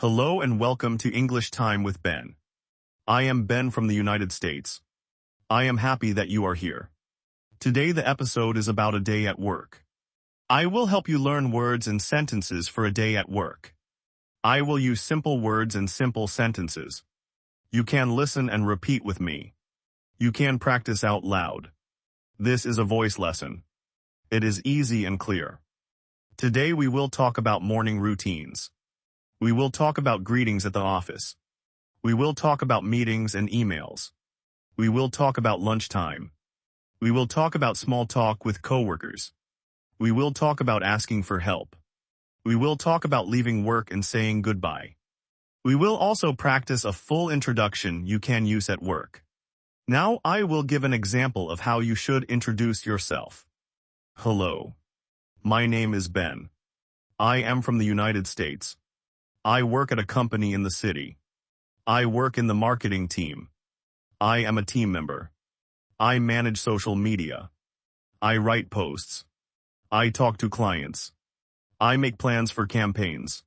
Hello and welcome to English Time with Ben. I am Ben from the United States. I am happy that you are here. Today the episode is about a day at work. I will help you learn words and sentences for a day at work. I will use simple words and simple sentences. You can listen and repeat with me. You can practice out loud. This is a voice lesson. It is easy and clear. Today we will talk about morning routines. We will talk about greetings at the office. We will talk about meetings and emails. We will talk about lunchtime. We will talk about small talk with coworkers. We will talk about asking for help. We will talk about leaving work and saying goodbye. We will also practice a full introduction you can use at work. Now I will give an example of how you should introduce yourself. Hello. My name is Ben. I am from the United States. I work at a company in the city. I work in the marketing team. I am a team member. I manage social media. I write posts. I talk to clients. I make plans for campaigns.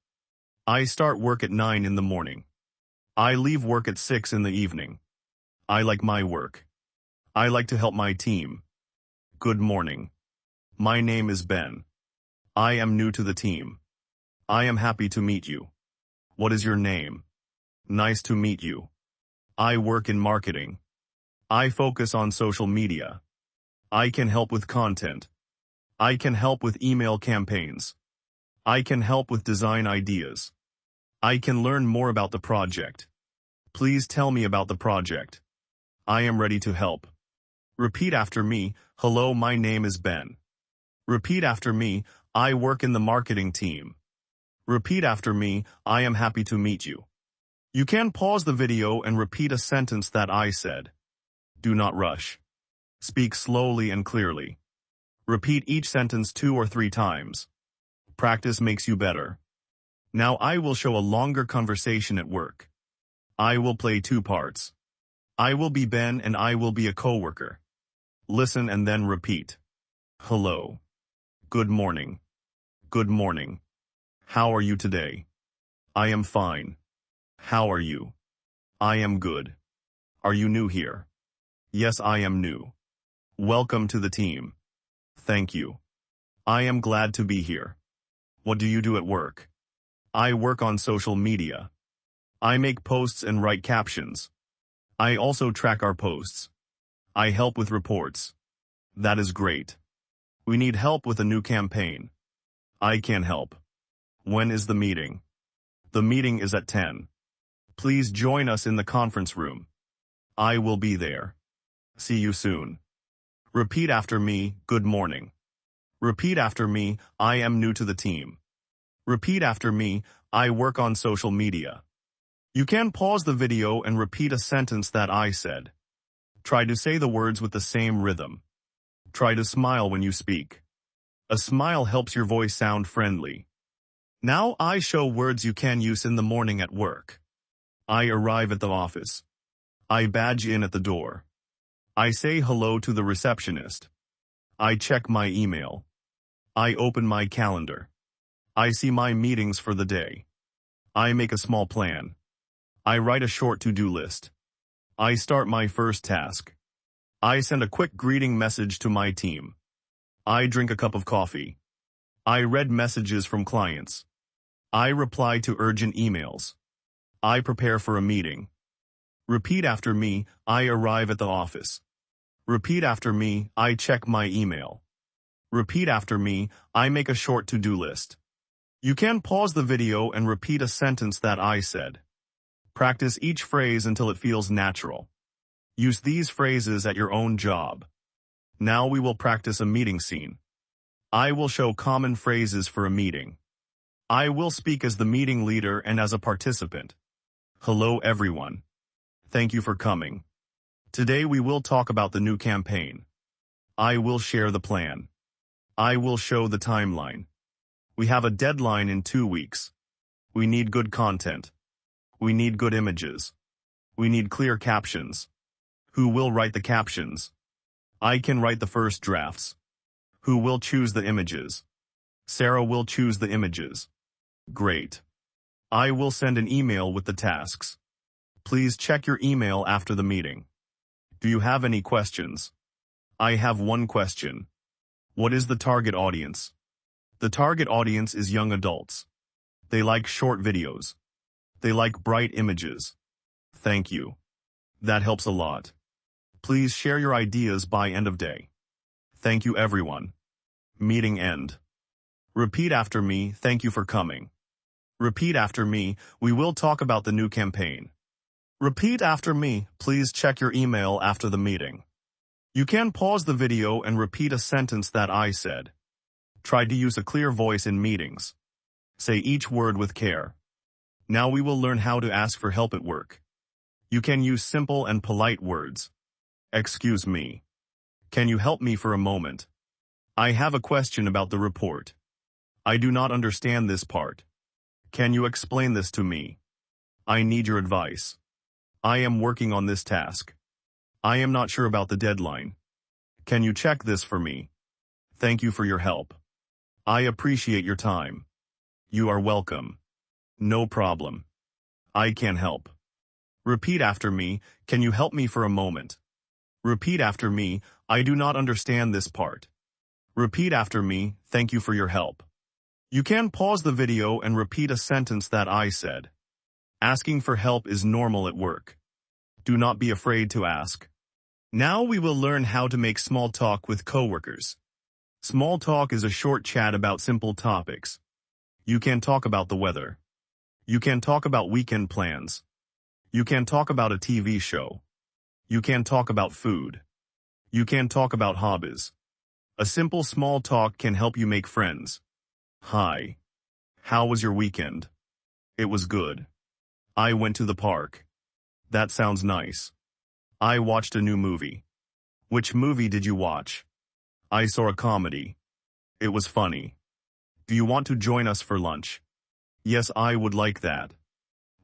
I start work at 9 in the morning. I leave work at 6 in the evening. I like my work. I like to help my team. Good morning. My name is Ben. I am new to the team. I am happy to meet you. What is your name? Nice to meet you. I work in marketing. I focus on social media. I can help with content. I can help with email campaigns. I can help with design ideas. I can learn more about the project. Please tell me about the project. I am ready to help. Repeat after me. Hello, my name is Ben. Repeat after me. I work in the marketing team. Repeat after me, I am happy to meet you. You can pause the video and repeat a sentence that I said. Do not rush. Speak slowly and clearly. Repeat each sentence 2 or 3 times. Practice makes you better. Now I will show a longer conversation at work. I will play 2 parts. I will be Ben and I will be a coworker. Listen and then repeat. Hello. Good morning. Good morning. How are you today? I am fine. How are you? I am good. Are you new here? Yes, I am new. Welcome to the team. Thank you. I am glad to be here. What do you do at work? I work on social media. I make posts and write captions. I also track our posts. I help with reports. That is great. We need help with a new campaign. I can help. When is the meeting? The meeting is at 10. Please join us in the conference room. I will be there. See you soon. Repeat after me, good morning. Repeat after me, I am new to the team. Repeat after me, I work on social media. You can pause the video and repeat a sentence that I said. Try to say the words with the same rhythm. Try to smile when you speak. A smile helps your voice sound friendly. Now I show words you can use in the morning at work. I arrive at the office. I badge in at the door. I say hello to the receptionist. I check my email. I open my calendar. I see my meetings for the day. I make a small plan. I write a short to-do list. I start my first task. I send a quick greeting message to my team. I drink a cup of coffee. I read messages from clients. I reply to urgent emails. I prepare for a meeting. Repeat after me, I arrive at the office. Repeat after me, I check my email. Repeat after me, I make a short to-do list. You can pause the video and repeat a sentence that I said. Practice each phrase until it feels natural. Use these phrases at your own job. Now we will practice a meeting scene. I will show common phrases for a meeting. I will speak as the meeting leader and as a participant. Hello everyone. Thank you for coming. Today we will talk about the new campaign. I will share the plan. I will show the timeline. We have a deadline in 2 weeks. We need good content. We need good images. We need clear captions. Who will write the captions? I can write the first drafts. Who will choose the images? Sarah will choose the images. Great. I will send an email with the tasks. Please check your email after the meeting. Do you have any questions? I have one question. What is the target audience? The target audience is young adults. They like short videos. They like bright images. Thank you. That helps a lot. Please share your ideas by end of day. Thank you everyone. Meeting end. Repeat after me, thank you for coming. Repeat after me, we will talk about the new campaign. Repeat after me, please check your email after the meeting. You can pause the video and repeat a sentence that I said. Try to use a clear voice in meetings. Say each word with care. Now we will learn how to ask for help at work. You can use simple and polite words. Excuse me. Can you help me for a moment? I have a question about the report. I do not understand this part. Can you explain this to me? I need your advice. I am working on this task. I am not sure about the deadline. Can you check this for me? Thank you for your help. I appreciate your time. You are welcome. No problem. I can help. Repeat after me, can you help me for a moment? Repeat after me, I do not understand this part. Repeat after me, thank you for your help. You can pause the video and repeat a sentence that I said. Asking for help is normal at work. Do not be afraid to ask. Now we will learn how to make small talk with coworkers. Small talk is a short chat about simple topics. You can talk about the weather. You can talk about weekend plans. You can talk about a TV show. You can talk about food. You can talk about hobbies. A simple small talk can help you make friends. Hi. How was your weekend? It was good. I went to the park. That sounds nice. I watched a new movie. Which movie did you watch? I saw a comedy. It was funny. Do you want to join us for lunch? Yes, I would like that.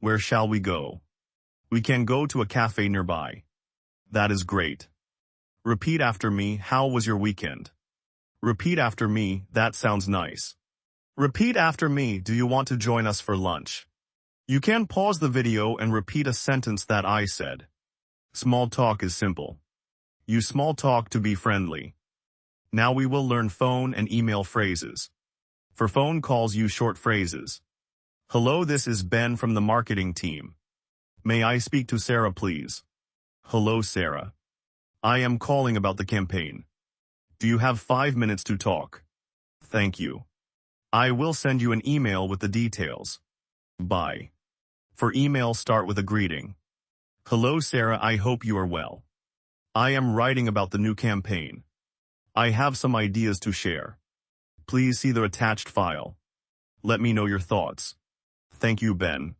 Where shall we go? We can go to a cafe nearby. That is great. Repeat after me, how was your weekend? Repeat after me, that sounds nice. Repeat after me, do you want to join us for lunch? You can pause the video and repeat a sentence that I said. Small talk is simple. Use small talk to be friendly. Now we will learn phone and email phrases. For phone calls, use short phrases. Hello, this is Ben from the marketing team. May I speak to Sarah, please? Hello, Sarah. I am calling about the campaign. Do you have 5 minutes to talk? Thank you. I will send you an email with the details. Bye. For email, start with a greeting. Hello, Sarah, I hope you are well. I am writing about the new campaign. I have some ideas to share. Please see the attached file. Let me know your thoughts. Thank you, Ben.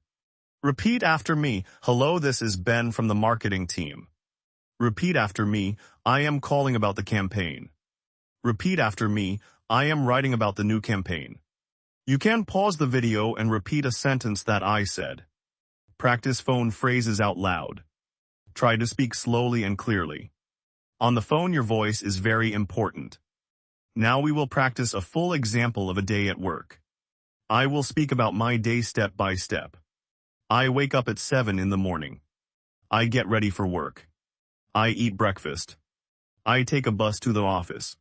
Repeat after me. Hello, this is Ben from the marketing team. Repeat after me. I am calling about the campaign. Repeat after me. I am writing about the new campaign. You can pause the video and repeat a sentence that I said. Practice phone phrases out loud. Try to speak slowly and clearly. On the phone, your voice is very important. Now we will practice a full example of a day at work. I will speak about my day step by step. I wake up at 7 in the morning. I get ready for work. I eat breakfast. I take a bus to the office.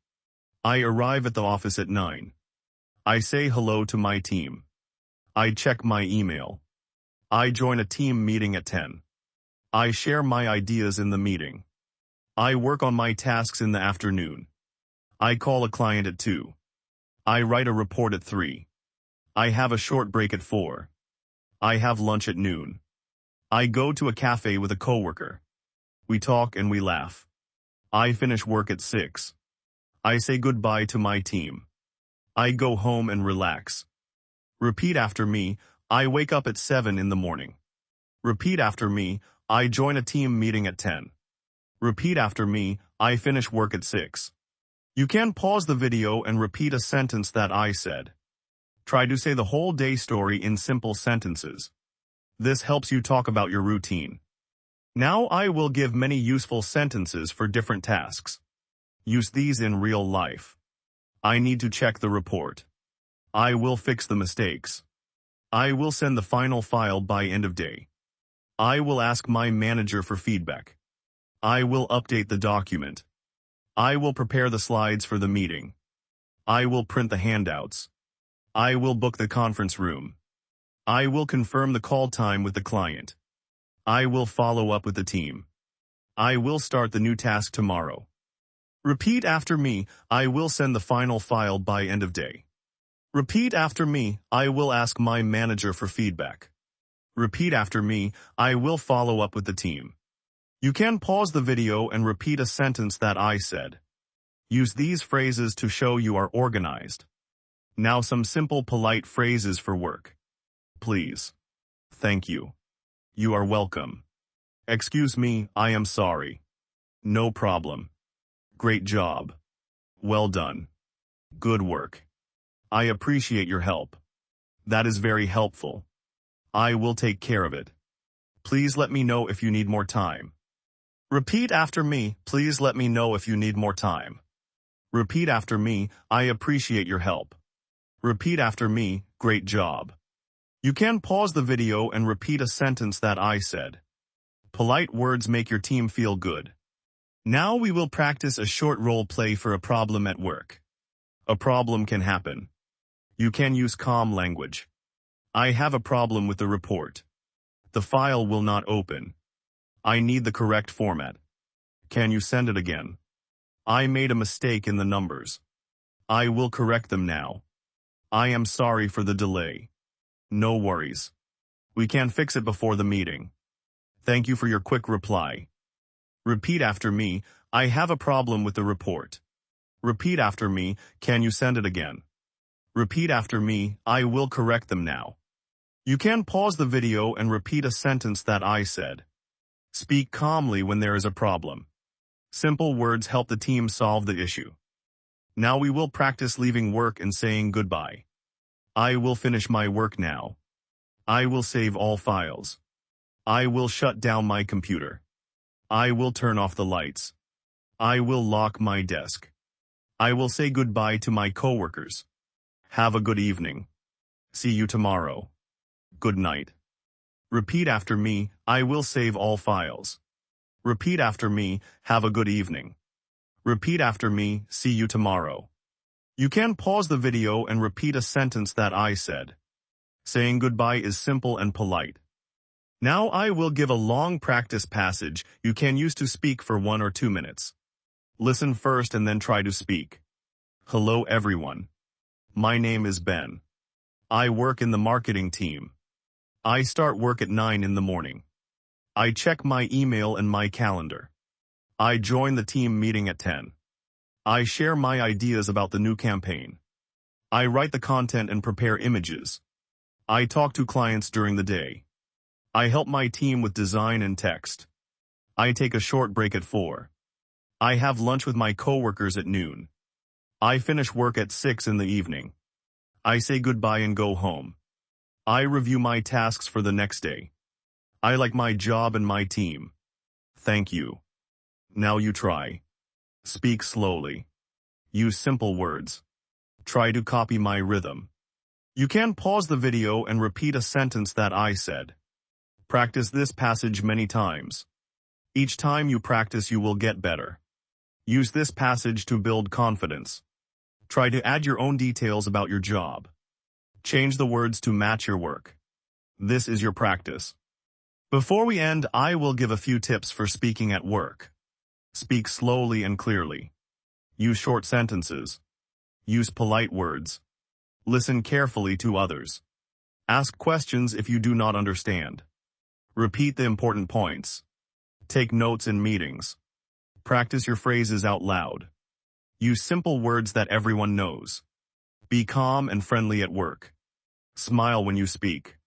I arrive at the office at 9. I say hello to my team. I check my email. I join a team meeting at 10. I share my ideas in the meeting. I work on my tasks in the afternoon. I call a client at 2. I write a report at 3. I have a short break at 4. I have lunch at noon. I go to a cafe with a coworker. We talk and we laugh. I finish work at 6. I say goodbye to my team. I go home and relax. Repeat after me. I wake up at 7 in the morning. Repeat after me. I join a team meeting at 10. Repeat after me. I finish work at 6. You can pause the video and repeat a sentence that I said. Try to say the whole day story in simple sentences. This helps you talk about your routine. Now I will give many useful sentences for different tasks. Use these in real life. I need to check the report. I will fix the mistakes. I will send the final file by end of day. I will ask my manager for feedback. I will update the document. I will prepare the slides for the meeting. I will print the handouts. I will book the conference room. I will confirm the call time with the client. I will follow up with the team. I will start the new task tomorrow. Repeat after me, I will send the final file by end of day. Repeat after me, I will ask my manager for feedback. Repeat after me, I will follow up with the team. You can pause the video and repeat a sentence that I said. Use these phrases to show you are organized. Now some simple polite phrases for work. Please. Thank you. You are welcome. Excuse me, I am sorry. No problem. Great job. Well done. Good work. I appreciate your help. That is very helpful. I will take care of it. Please let me know if you need more time. Repeat after me, please let me know if you need more time. Repeat after me, I appreciate your help. Repeat after me, great job. You can pause the video and repeat a sentence that I said. Polite words make your team feel good. Now we will practice a short role play for a problem at work. A problem can happen. You can use calm language. I have a problem with the report. The file will not open. I need the correct format. Can you send it again? I made a mistake in the numbers. I will correct them now. I am sorry for the delay. No worries. We can fix it before the meeting. Thank you for your quick reply. Repeat after me, I have a problem with the report. Repeat after me, can you send it again? Repeat after me, I will correct them now. You can pause the video and repeat a sentence that I said. Speak calmly when there is a problem. Simple words help the team solve the issue. Now we will practice leaving work and saying goodbye. I will finish my work now. I will save all files. I will shut down my computer. I will turn off the lights. I will lock my desk. I will say goodbye to my coworkers. Have a good evening. See you tomorrow. Good night. Repeat after me, I will save all files. Repeat after me, have a good evening. Repeat after me, see you tomorrow. You can pause the video and repeat a sentence that I said. Saying goodbye is simple and polite. Now I will give a long practice passage you can use to speak for 1 or 2 minutes. Listen first and then try to speak. Hello everyone. My name is Ben. I work in the marketing team. I start work at 9 in the morning. I check my email and my calendar. I join the team meeting at 10. I share my ideas about the new campaign. I write the content and prepare images. I talk to clients during the day. I help my team with design and text. I take a short break at 4. I have lunch with my coworkers at noon. I finish work at 6 in the evening. I say goodbye and go home. I review my tasks for the next day. I like my job and my team. Thank you. Now you try. Speak slowly. Use simple words. Try to copy my rhythm. You can pause the video and repeat a sentence that I said. Practice this passage many times. Each time you practice, you will get better. Use this passage to build confidence. Try to add your own details about your job. Change the words to match your work. This is your practice. Before we end, I will give a few tips for speaking at work. Speak slowly and clearly. Use short sentences. Use polite words. Listen carefully to others. Ask questions if you do not understand. Repeat the important points. Take notes in meetings. Practice your phrases out loud. Use simple words that everyone knows. Be calm and friendly at work. Smile when you speak.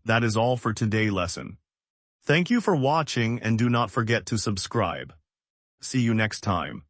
That is all for today's lesson. Thank you for watching and do not forget to subscribe. See you next time.